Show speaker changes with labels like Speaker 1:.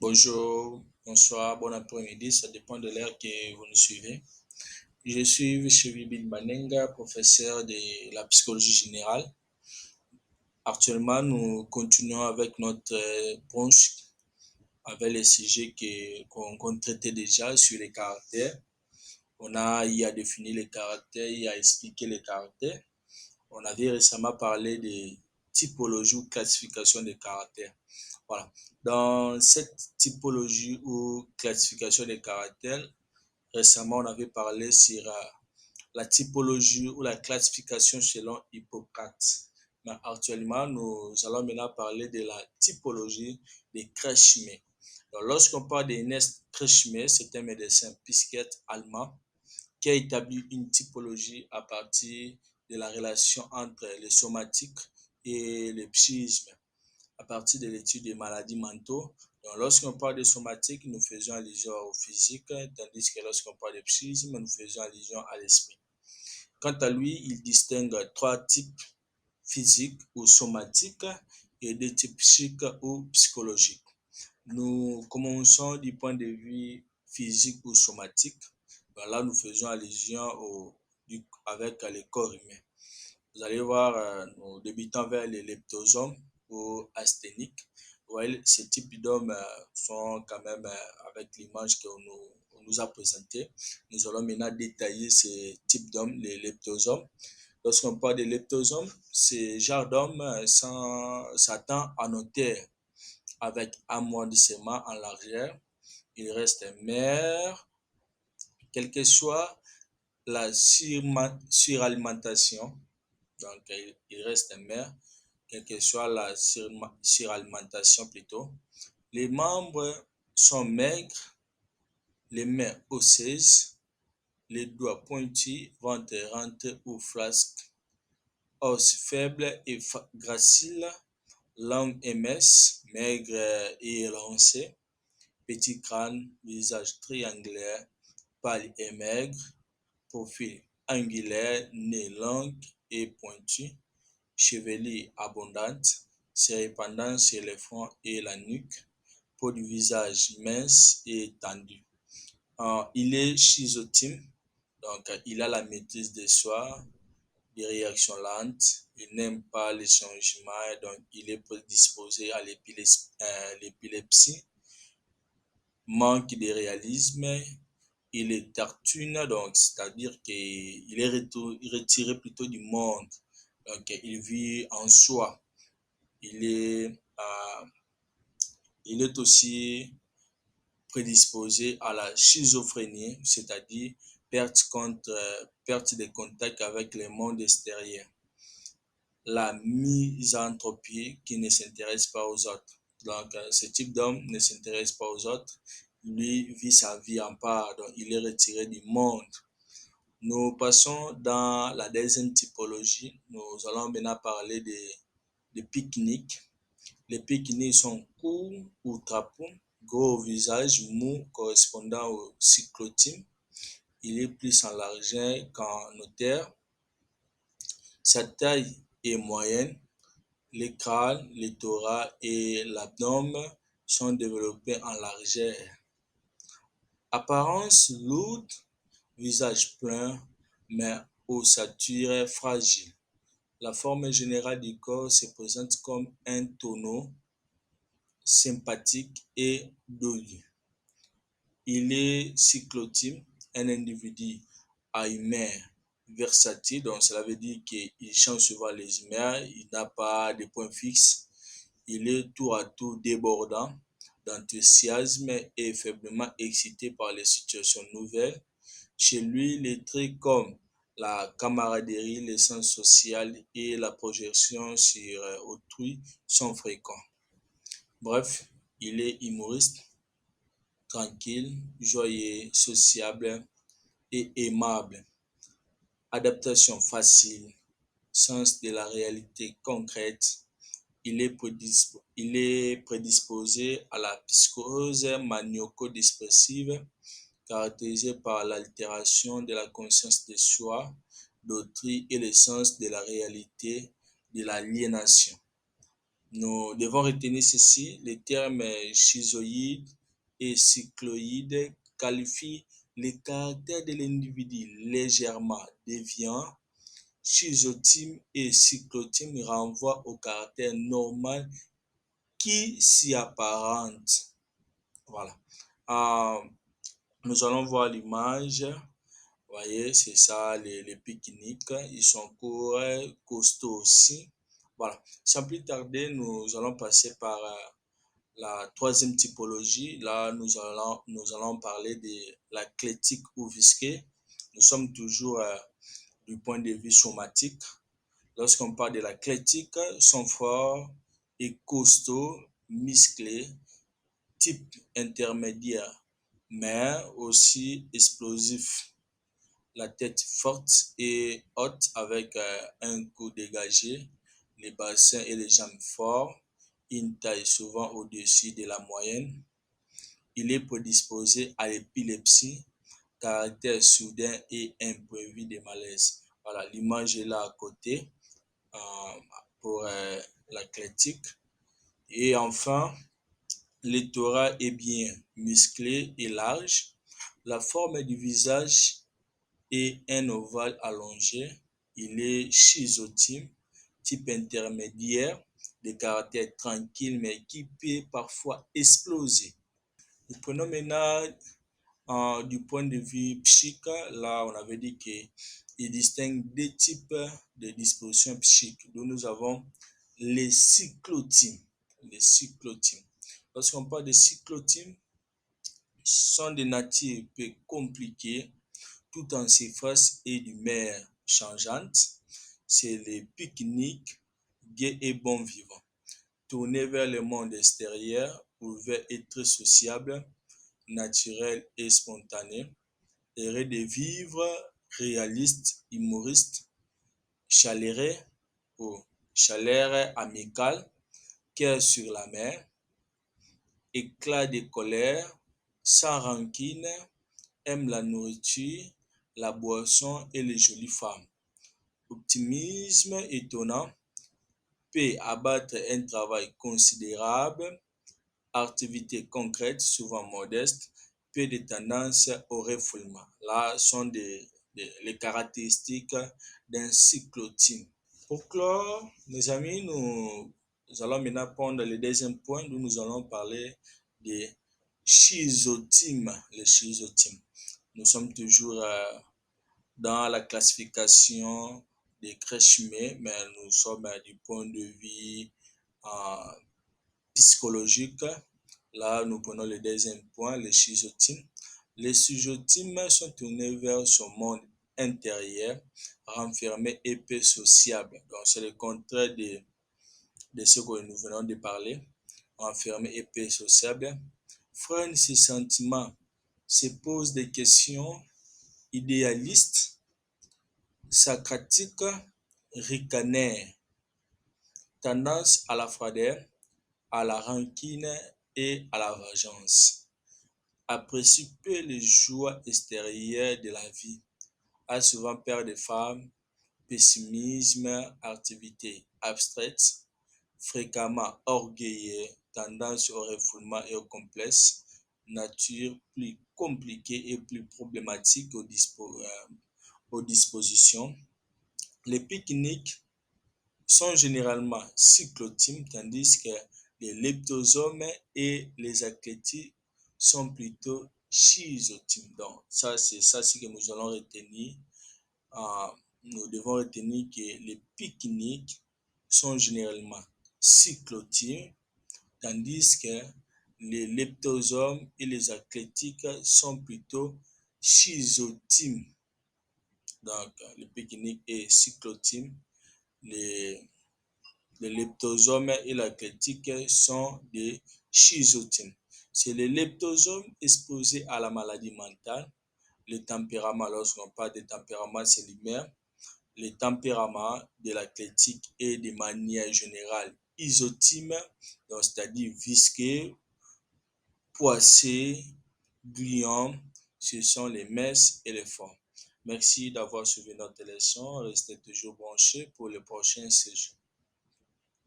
Speaker 1: Bonjour, bonsoir, bon après-midi, ça dépend de l'heure que vous nous suivez. Je suis Chevi Banenga, professeur de la psychologie générale. Actuellement, nous continuons avec notre branche, avec les sujets qu'on traitait déjà sur les caractères. On a eu à définir les caractères, eu à expliquer les caractères. On avait récemment parlé de typologie ou classification des caractères. Voilà. Dans cette typologie ou classification des caractères, récemment, on avait parlé sur la typologie ou la classification selon Hippocrate. Mais actuellement, nous allons maintenant parler de la typologie des Kretschmer. Lorsqu'on parle d'Ernest Kretschmer, c'est un médecin psychiatre allemand qui a établi une typologie à partir de la relation entre le somatique et le psychisme à partir de l'étude des maladies mentaux. Donc, lorsqu'on parle de somatique, nous faisons allusion au physique, tandis que lorsqu'on parle de psychisme, nous faisons allusion à l'esprit. Quant à lui, il distingue trois types physiques ou somatiques et deux types psychiques ou psychologiques. Nous commençons du point de vue physique ou somatique. Là, nous faisons allusion avec le corps humain. Vous allez voir, nous débutons vers les leptosomes ou asthéniques. Ouais, ces types d'hommes sont quand même avec l'image qu'on nous a présentée. Nous allons maintenant détailler ces types d'hommes, les leptosomes. Lorsqu'on parle de leptosomes, ces genres d'hommes s'attendent à noter avec amoindrissement en largeur. Il reste maire, quelle que soit la suralimentation. Donc, il reste maire, quelle que soit la suralimentation plutôt. Les membres sont maigres, les mains osseuses, les doigts pointus, ventre rentré ou flasque, os faibles et graciles, langue émince, maigre et élancée, petit crâne, visage triangulaire, pâle et maigre, profil angulaire, nez long et pointu, chevelure abondante, se répandant sur le front et la nuque, peau du visage mince et tendue. Il est schizotype, donc il a la maîtrise de soi, des réactions lentes, il n'aime pas les changements, donc il est prédisposé à l'épilepsie, manque de réalisme, il est tartune, donc c'est-à-dire qu'il est retiré plutôt du monde, donc il vit en soi. Il est, euh, il est aussi prédisposé à la schizophrénie, c'est-à-dire perte de contact avec le monde extérieur. La misanthropie qui ne s'intéresse pas aux autres. Donc, ce type d'homme ne s'intéresse pas aux autres. Lui vit sa vie en part, donc il est retiré du monde. Nous passons dans la deuxième typologie. Nous allons maintenant parler des pique-niques. Les pique-niques sont courts ou trapus, gros au visage, mou correspondant au cyclotype. Il est plus en largeur qu'en hauteur. Sa taille est moyenne. Les crânes, le thorax et l'abdomen sont développés en largeur. Apparence lourde, visage plein, mais ossature fragile. La forme générale du corps se présente comme un tonneau sympathique et dolu. Il est cyclotype, un individu à humeur versatile, donc cela veut dire qu'il change souvent les humeurs, il n'a pas de point fixe, il est tour à tour débordant d'enthousiasme et faiblement excité par les situations nouvelles. Chez lui, les traits comme la camaraderie, le sens social et la projection sur autrui sont fréquents. Bref, il est humoriste, tranquille, joyeux, sociable et aimable. Adaptation facile, sens de la réalité concrète. Il est prédisposé à la psychose maniaco-dépressive caractérisée par l'altération de la conscience de soi, d'autrui et le sens de la réalité de l'aliénation. Nous devons retenir ceci, les termes schizoïde et cycloïde qualifient les caractères de l'individu légèrement déviant. Schizotype et cyclotype renvoient au caractère normal qui s'y apparente. Voilà. Euh, nous allons voir l'image. Vous voyez, c'est ça, les pique-niques. Ils sont courts, costauds aussi. Voilà. Sans plus tarder, nous allons passer par la troisième typologie. Là, nous allons parler de la clétique ou visquée. Nous sommes toujours du point de vue somatique. Lorsqu'on parle de la clétique, sont forts et costauds, musclés, type intermédiaire, mais aussi explosif. La tête forte et haute avec un cou dégagé, les bassins et les jambes forts, une taille souvent au-dessus de la moyenne. Il est prédisposé à l'épilepsie, caractère soudain et imprévu des malaises. Voilà, l'image est là à côté euh, pour l'athlétique. Et enfin, le thorax est bien musclé et large. La forme du visage est un ovale allongé. Il est schizotype, type intermédiaire, de caractère tranquille mais qui peut parfois exploser. Nous prenons maintenant du point de vue psychique. Là, on avait dit qu'il distingue deux types de dispositions psychiques. Donc, nous avons les cyclotypes. Les cyclotypes. Lorsqu'on parle de cyclotypes, sont de nature peu compliquée, tout en surface et d'humeur changeante. C'est les pique-niques, gais et bons vivants. Tournés vers le monde extérieur, ouverts et très sociables, naturels et spontanés, heureux de vivre, réalistes, humoristes, chaleureux ou chaleur amicale, cœur sur la mer, éclat de colère, sans rancune, aime la nourriture, la boisson et les jolies femmes. Optimisme étonnant, peut abattre un travail considérable, activité concrète, souvent modeste, peu de tendance au refoulement. Là sont les caractéristiques d'un cyclotype. Pour clore, mes amis, nous allons maintenant prendre le deuxième point où nous allons parler des schizotypes. Les schizotypes. Nous sommes toujours dans la classification des Kretschmer, mais nous sommes du point de vue euh, psychologique. Là, nous prenons le deuxième point, les schizotypes. Les schizotypes sont tournés vers son monde intérieur, renfermé et peu sociable. Donc, c'est le contraire de ce que nous venons de parler, renfermé et peu sociable. Freine ses sentiments, se pose des questions idéalistes, socratique, ricaner, tendance à la froideur, à la rancune et à la vengeance. Apprécie peu les joies extérieures de la vie. A souvent peur des femmes, pessimisme, activité abstraite, fréquemment orgueilleux, tendance au refoulement et au complexe, nature plus compliquée et plus problématique aux dispositions. Les pique-niques sont généralement cyclotypes, tandis que les leptosomes et les aclétiques sont plutôt schizotypes. Donc, ça, c'est ça ce que nous allons retenir. Euh, nous devons retenir que les pique-niques sont généralement cyclotypes, tandis que les leptosomes et les aclétiques sont plutôt schizotypes. Donc, le pique-nique est cyclotype. Les Les leptosomes et la critique sont des schizotypes. C'est les leptosomes exposés à la maladie mentale, le tempérament, lorsqu'on parle de tempérament, c'est l'humeur, le tempérament de la critique est de manière générale isotype, c'est-à-dire visqueux, poissé, gluant, ce sont les messes et les formes. Merci d'avoir suivi notre leçon. Restez toujours branchés pour le prochain sujet.